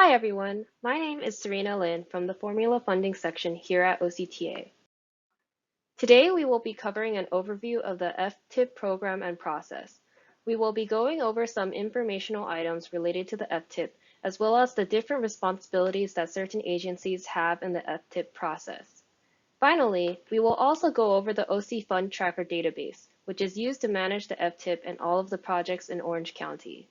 Hi everyone, my name is Serena Lin from the Formula Funding section here at OCTA. Today we will be covering an overview of the FTIP program and process. We will be going over some informational items related to the FTIP, as well as the different responsibilities that certain agencies have in the FTIP process. Finally, we will also go over the OC Fund Tracker database, which is used to manage the FTIP and all of the projects in Orange County.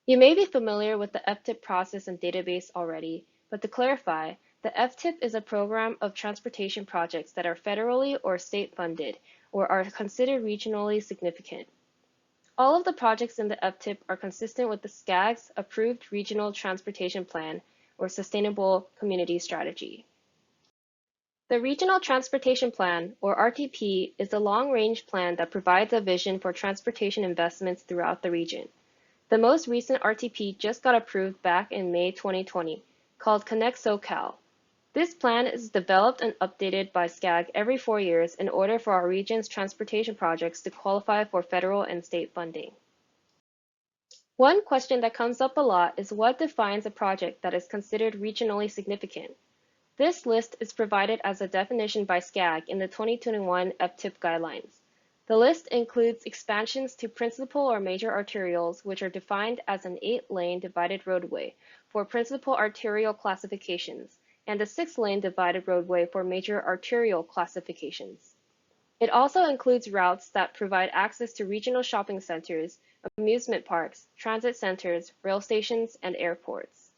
You may be familiar with the FTIP process and database already, but to clarify, the FTIP is a program of transportation projects that are federally or state funded or are considered regionally significant. All of the projects in the FTIP are consistent with the SCAG's approved Regional Transportation Plan or Sustainable Community Strategy. The Regional Transportation Plan, or RTP, is a long-range plan that provides a vision for transportation investments throughout the region. The most recent RTP just got approved back in May 2020, called Connect SoCal. This plan is developed and updated by SCAG every 4 years in order for our region's transportation projects to qualify for federal and state funding. One question that comes up a lot is what defines a project that is considered regionally significant? This list is provided as a definition by SCAG in the 2021 FTIP guidelines. The list includes expansions to principal or major arterials, which are defined as an 8-lane divided roadway for principal arterial classifications, and a 6-lane divided roadway for major arterial classifications. It also includes routes that provide access to regional shopping centers, amusement parks, transit centers, rail stations, and airports.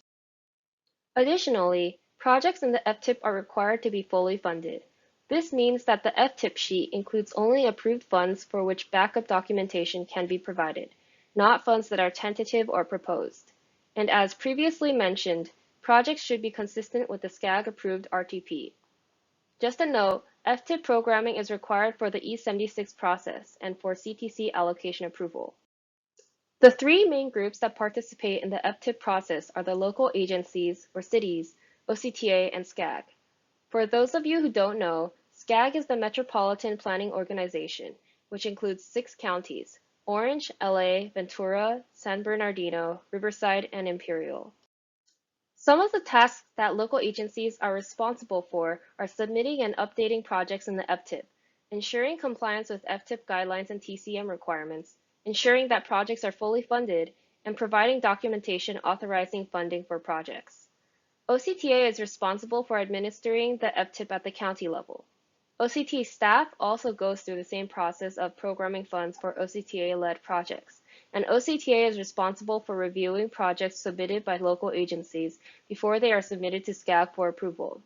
Additionally, projects in the FTIP are required to be fully funded. This means that the FTIP sheet includes only approved funds for which backup documentation can be provided, not funds that are tentative or proposed. And as previously mentioned, projects should be consistent with the SCAG-approved RTP. Just a note, FTIP programming is required for the E76 process and for CTC allocation approval. The three main groups that participate in the FTIP process are the local agencies, or cities, OCTA, and SCAG. For those of you who don't know, SCAG is the Metropolitan Planning Organization, which includes 6 counties: Orange, LA, Ventura, San Bernardino, Riverside, and Imperial. Some of the tasks that local agencies are responsible for are submitting and updating projects in the FTIP, ensuring compliance with FTIP guidelines and TCM requirements, ensuring that projects are fully funded, and providing documentation authorizing funding for projects. OCTA is responsible for administering the FTIP at the county level. OCTA staff also goes through the same process of programming funds for OCTA-led projects, and OCTA is responsible for reviewing projects submitted by local agencies before they are submitted to SCAG for approval.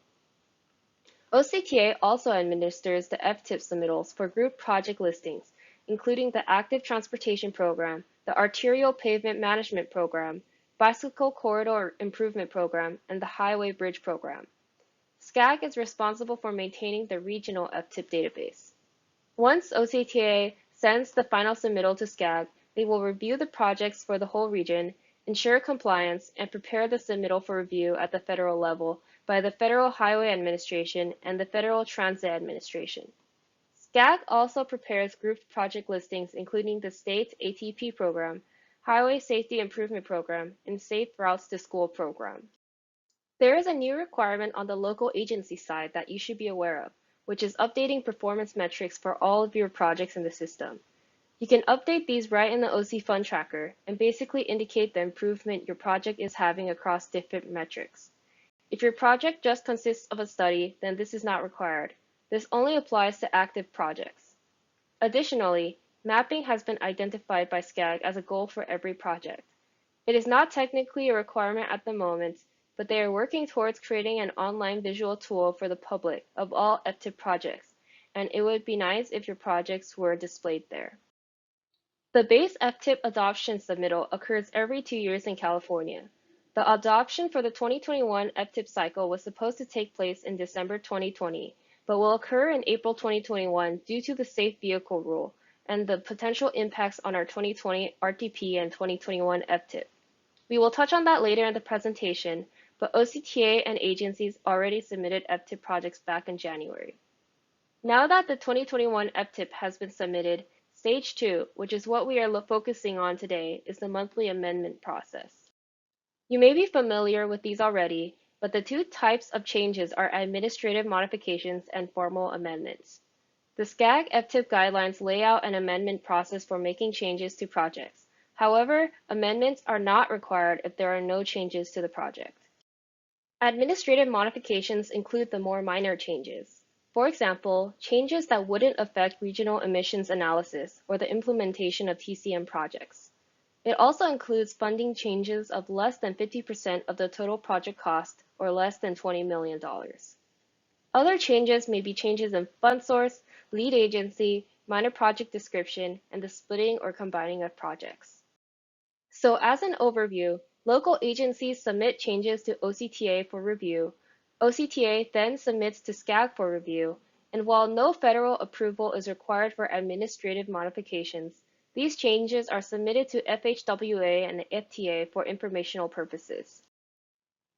OCTA also administers the FTIP submittals for group project listings, including the Active Transportation Program, the Arterial Pavement Management Program, Bicycle Corridor Improvement Program, and the Highway Bridge Program. SCAG is responsible for maintaining the regional FTIP database. Once OCTA sends the final submittal to SCAG, they will review the projects for the whole region, ensure compliance, and prepare the submittal for review at the federal level by the Federal Highway Administration and the Federal Transit Administration. SCAG also prepares grouped project listings including the state's ATP program, Highway Safety Improvement Program, and Safe Routes to School program. There is a new requirement on the local agency side that you should be aware of, which is updating performance metrics for all of your projects in the system. You can update these right in the OC Fund Tracker and basically indicate the improvement your project is having across different metrics. If your project just consists of a study, then this is not required. This only applies to active projects. Additionally, mapping has been identified by SCAG as a goal for every project. It is not technically a requirement at the moment, but they are working towards creating an online visual tool for the public of all FTIP projects, and it would be nice if your projects were displayed there. The base FTIP adoption submittal occurs every 2 years in California. The adoption for the 2021 FTIP cycle was supposed to take place in December 2020, but will occur in April 2021 due to the Safe Vehicle Rule and the potential impacts on our 2020 RTP and 2021 FTIP. We will touch on that later in the presentation, but OCTA and agencies already submitted FTIP projects back in January. Now that the 2021 FTIP has been submitted, Stage 2, which is what we are focusing on today, is the monthly amendment process. You may be familiar with these already, but the two types of changes are administrative modifications and formal amendments. The SCAG FTIP guidelines lay out an amendment process for making changes to projects. However, amendments are not required if there are no changes to the project. Administrative modifications include the more minor changes. For example, changes that wouldn't affect regional emissions analysis or the implementation of TCM projects. It also includes funding changes of less than 50% of the total project cost or less than $20 million. Other changes may be changes in fund source, lead agency, minor project description, and the splitting or combining of projects. So as an overview, local agencies submit changes to OCTA for review. OCTA then submits to SCAG for review, and while no federal approval is required for administrative modifications, these changes are submitted to FHWA and FTA for informational purposes.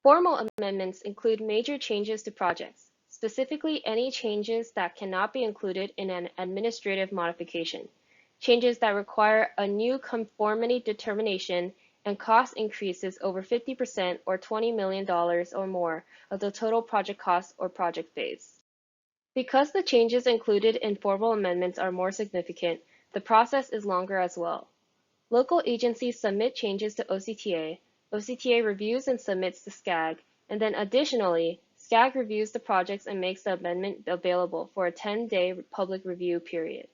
Formal amendments include major changes to projects, specifically any changes that cannot be included in an administrative modification, changes that require a new conformity determination, and cost increases over 50% or $20 million or more of the total project cost or project phase. Because the changes included in formal amendments are more significant, the process is longer as well. Local agencies submit changes to OCTA, OCTA reviews and submits to SCAG, and then additionally, SCAG reviews the projects and makes the amendment available for a 10-day public review period.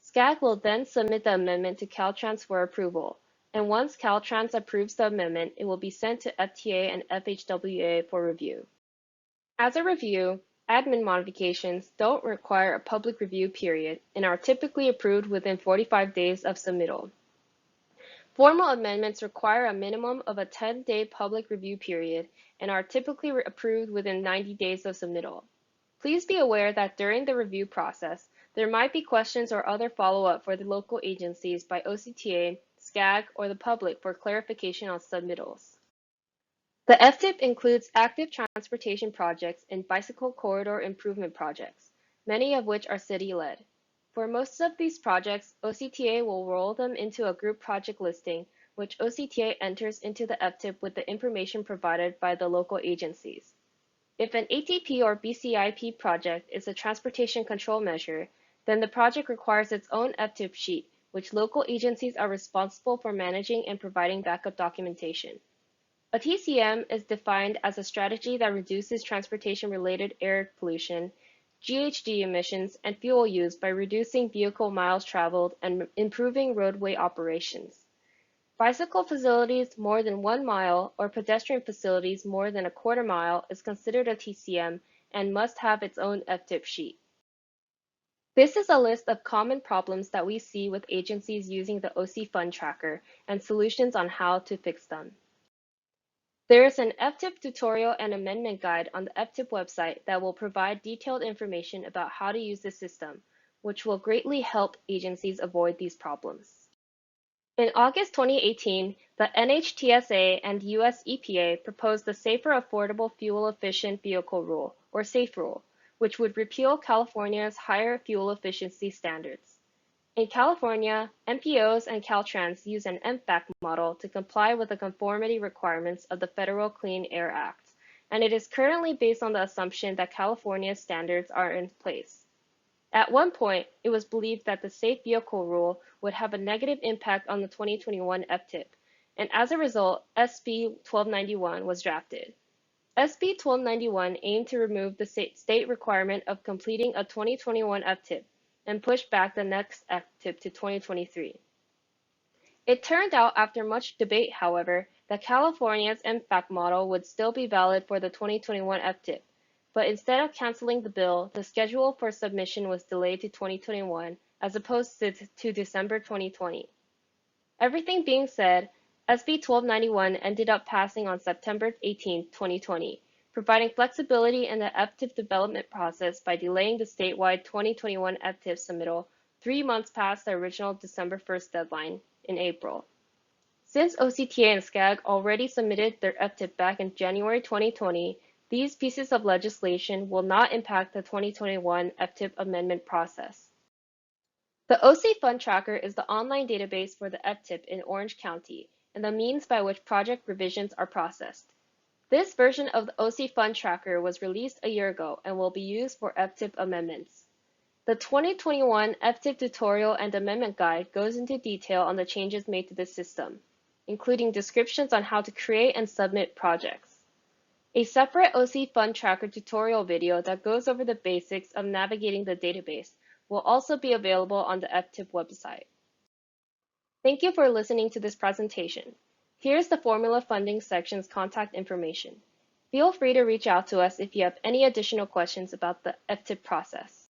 SCAG will then submit the amendment to Caltrans for approval, and once Caltrans approves the amendment, it will be sent to FTA and FHWA for review. As a review, admin modifications don't require a public review period and are typically approved within 45 days of submittal. Formal amendments require a minimum of a 10-day public review period and are typically approved within 90 days of submittal. Please be aware that during the review process, there might be questions or other follow-up for the local agencies by OCTA, SCAG, or the public for clarification on submittals. The FTIP includes active transportation projects and bicycle corridor improvement projects, many of which are city-led. For most of these projects, OCTA will roll them into a group project listing, which OCTA enters into the FTIP with the information provided by the local agencies. If an ATP or BCIP project is a transportation control measure, then the project requires its own FTIP sheet, which local agencies are responsible for managing and providing backup documentation. A TCM is defined as a strategy that reduces transportation-related air pollution, GHG emissions, and fuel use by reducing vehicle miles traveled and improving roadway operations. Bicycle facilities more than 1 mile or pedestrian facilities more than a quarter mile is considered a TCM and must have its own FTIP sheet. This is a list of common problems that we see with agencies using the OC Fund Tracker and solutions on how to fix them. There is an FTIP tutorial and amendment guide on the FTIP website that will provide detailed information about how to use the system, which will greatly help agencies avoid these problems. In August 2018, the NHTSA and US EPA proposed the Safer Affordable Fuel Efficient Vehicle Rule, or SAFE Rule, which would repeal California's higher fuel efficiency standards. In California, MPOs and Caltrans use an MFAC model to comply with the conformity requirements of the Federal Clean Air Act, and it is currently based on the assumption that California's standards are in place. At one point, it was believed that the Safe Vehicle Rule would have a negative impact on the 2021 FTIP, and as a result, SB 1291 was drafted. SB 1291 aimed to remove the state requirement of completing a 2021 FTIP and push back the next FTIP to 2023. It turned out after much debate, however, that California's MFAC model would still be valid for the 2021 FTIP, but instead of canceling the bill, the schedule for submission was delayed to 2021 as opposed to December 2020. Everything being said, SB 1291 ended up passing on September 18, 2020, providing flexibility in the FTIP development process by delaying the statewide 2021 FTIP submittal 3 months past the original December 1st deadline in April. Since OCTA and SCAG already submitted their FTIP back in January 2020, these pieces of legislation will not impact the 2021 FTIP amendment process. The OC Fund Tracker is the online database for the FTIP in Orange County, and the means by which project revisions are processed. This version of the OC Fund Tracker was released a year ago and will be used for FTIP amendments. The 2021 FTIP tutorial and amendment guide goes into detail on the changes made to this system, including descriptions on how to create and submit projects. A separate OC Fund Tracker tutorial video that goes over the basics of navigating the database will also be available on the FTIP website. Thank you for listening to this presentation. Here's the Formula Funding section's contact information. Feel free to reach out to us if you have any additional questions about the FTIP process.